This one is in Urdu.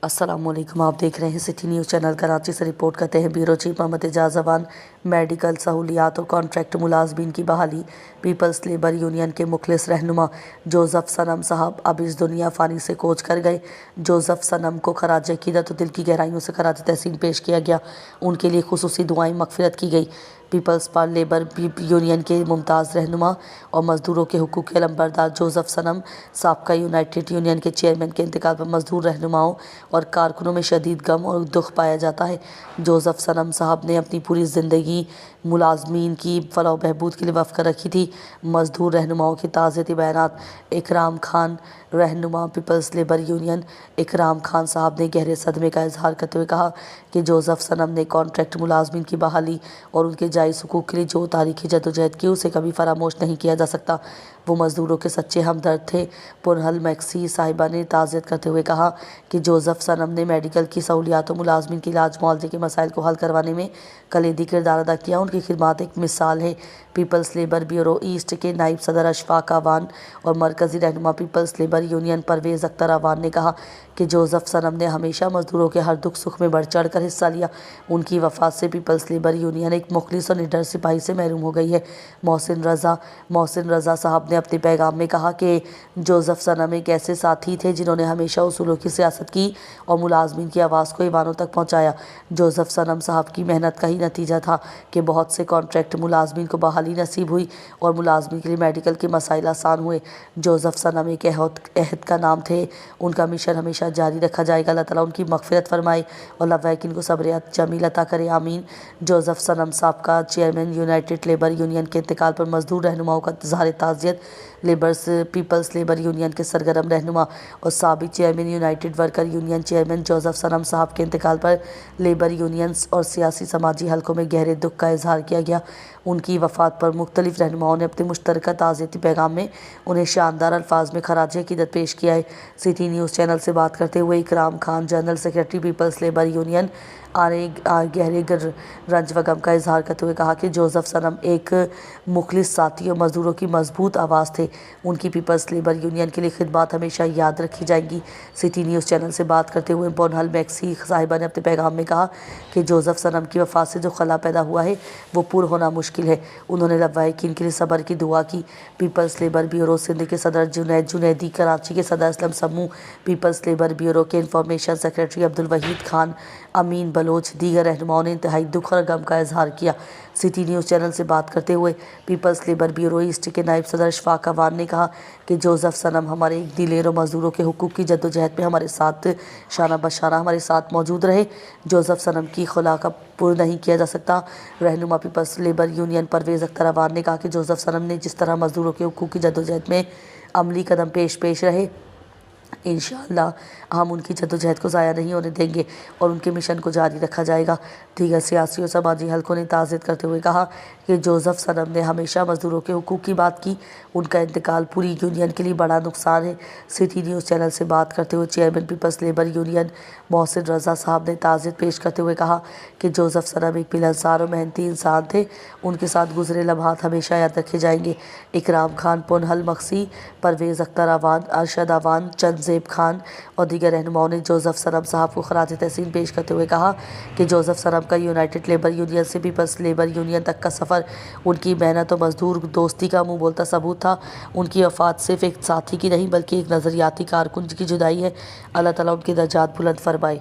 السلام علیکم، آپ دیکھ رہے ہیں سٹی نیوز چینل۔ کراچی سے رپورٹ کرتے ہیں بیورو چیف محمد اعجاز اعوان۔ میڈیکل سہولیات اور کانٹریکٹ ملازمین کی بحالی۔ پیپلز لیبر یونین کے مخلص رہنما جوزف صنم صاحب اب اس دنیا فانی سے کوچ کر گئے۔ جوزف صنم کو خراج عقیدت و دل کی گہرائیوں سے خراج تحسین پیش کیا گیا۔ ان کے لیے خصوصی دعائیں مغفرت کی گئی۔ پیپلز لیبر یونین کے ممتاز رہنما اور مزدوروں کے حقوق کے علمبردار جوزف صنم، سابقہ یونائیٹڈ یونین کے چیئرمین کے انتقال پر مزدور رہنماؤں اور کارکنوں میں شدید غم اور دکھ پایا جاتا ہے۔ جوزف صنم صاحب نے اپنی پوری زندگی ملازمین کی فلاح و بہبود کے لیے وقف کر رکھی تھی۔ مزدور رہنماؤں کے تعزیتی بیانات۔ اکرام خان، رہنما پیپلز لیبر یونین۔ اکرام خان صاحب نے گہرے صدمے کا اظہار کرتے ہوئے کہا کہ جوزف صنم نے کانٹریکٹ ملازمین کی بحالی اور ان کے جائز حقوق کے لیے جو تاریخی جدوجہد کی اسے کبھی فراموش نہیں کیا جا سکتا۔ وہ مزدوروں کے سچے ہمدرد تھے۔ پونہل میکسی صاحبہ نے تعزیت کرتے ہوئے کہا کہ جوزف صنم نے میڈیکل کی سہولیات و ملازمین کے علاج معالجے کے مسائل کو حل کروانے میں کلیدی کردار ادا کیا۔ ان کی خدمات ایک مثال ہے۔ پیپلز لیبر بیورو ایسٹ کے نائب صدر اشفاق اعوان اور مرکزی رہنما People's labour Union Pervez Akhtar Awan نے کہا کہ جوزف صنم نے ہمیشہ مزدوروں کے ہر دکھ سکھ میں بڑھ چڑھ کر حصہ لیا۔ ان کی وفات سے پیپلز لیبر یونین ایک مخلص اور نڈر سپاہی سے محروم ہو گئی ہے۔ محسن رضا صاحب نے اپنے پیغام میں کہا کہ جوزف صنم ایک ایسے ساتھی تھے جنہوں نے ہمیشہ اصولوں کی سیاست کی اور ملازمین کی آواز کو ایوانوں تک پہنچایا۔ جوزف صنم صاحب کی محنت کا ہی نتیجہ تھا کہ بہت سے کانٹریکٹ ملازمین کو بحالی نصیب ہوئی اور ملازمین کے لیے میڈیکل کے مسائل آسان ہوئے۔ جوزف صنم ایک عہد کا نام تھے۔ ان کا مشن ہمیشہ جاری رکھا جائے گا۔ اللہ تعالیٰ ان کی مغفرت فرمائے اور لواحقین کو صبر جمیل عطا کرے، آمین۔ جوزف صنم صاحب کا چیئرمین یونائیٹڈ لیبر یونین کے انتقال پر مزدور رہنماؤں کا اظہار تعزیت۔ پیپلز لیبر یونین کے سرگرم رہنما اور سابق chairman united worker union chairman Joseph Sanam sahab کے انتقال پر لیبر یونینز اور سیاسی سماجی حلقوں میں گہرے دکھ کا اظہار کیا گیا۔ ان کی وفات پر مختلف رہنماؤں نے اپنے مشترکہ تعزیتی پیغام میں انہیں شاندار الفاظ میں خراج عقیدت پیش کیا ہے۔ سٹی نیوز چینل سے بات کرتے ہوئے Ikram Khan, general secretary peoples labour union, گہرے رنج و غم کا اظہار کرتے ہوئے کہا کہ جوزف صنم ایک مخلص ساتھی اور مزدوروں کی مضبوط آواز تھے۔ ان کی پیپلز لیبر یونین کے لیے خدمات ہمیشہ یاد رکھی جائیں گی۔ سٹی نیوز چینل سے بات کرتے ہوئے پونہل میکسی صاحبہ نے اپنے پیغام میں کہا کہ جوزف صنم کی وفات سے جو خلا پیدا ہوا ہے وہ پر ہونا مشکل ہے۔ انہوں نے لواحقین کے لیے صبر کی دعا کی۔ پیپلز لیبر بیورو سندھ کے صدر جنید جنیدی، کراچی کے صدر اسلم سمو، پیپلز لیبر بیورو کے انفارمیشن سیکرٹری عبدالوحید خان، امین بلوچ، دیگر رہنماؤں نے انتہائی دکھ اور غم کا اظہار کیا۔ سٹی نیوز چینل سے بات کرتے ہوئے پیپلز لیبر بیورو ایسٹ کے نائب صدر اشفاق اعوان نے کہا کہ جوزف صنم ہمارے ایک دلیر اور مزدوروں کے حقوق کی جدوجہد میں ہمارے ساتھ شانہ بشانہ ہمارے ساتھ موجود رہے۔ جوزف صنم کی خلا کا پر نہیں کیا جا سکتا۔ رہنما People's labour Union Pervez Akhtar Awan نے کہا کہ جوزف صنم نے جس طرح مزدوروں کے حقوق کی جدوجہد میں عملی قدم پیش رہے، انشاءاللہ ہم ان کی جدوجہد کو ضائع نہیں ہونے دیں گے اور ان کے مشن کو جاری رکھا جائے گا۔ دیگر سیاسی اور سماجی حلقوں نے تعزیت کرتے ہوئے کہا کہ جوزف صنم نے ہمیشہ مزدوروں کے حقوق کی بات کی۔ ان کا انتقال پوری یونین کے لیے بڑا نقصان ہے۔ سٹی نیوز چینل سے بات کرتے ہوئے چیئرمین پیپلز لیبر یونین محسن رضا صاحب نے تعزیت پیش کرتے ہوئے کہا کہ جوزف صنم ایک ملنسار اور محنتی انسان تھے۔ ان کے ساتھ گزرے لمحات ہمیشہ یاد رکھے جائیں گے۔ اکرام خان، پونہل میکسی، پرویز اختر اعوان، ارشد اعوان، چنزیب خان اور دیگر رہنماؤں نے جوزف صنم صاحب کو خراج تحسین پیش کرتے ہوئے کہا کہ جوزف صنم کا یونائیٹڈ لیبر یونین سے پیپلز لیبر یونین تک کا سفر ان کی محنت اور مزدور دوستی کا منہ بولتا ثبوت تھا۔ ان کی وفات صرف ایک ساتھی کی نہیں بلکہ ایک نظریاتی کارکن کی جدائی ہے۔ اللہ تعالیٰ ان کے درجات بلند فرمائے۔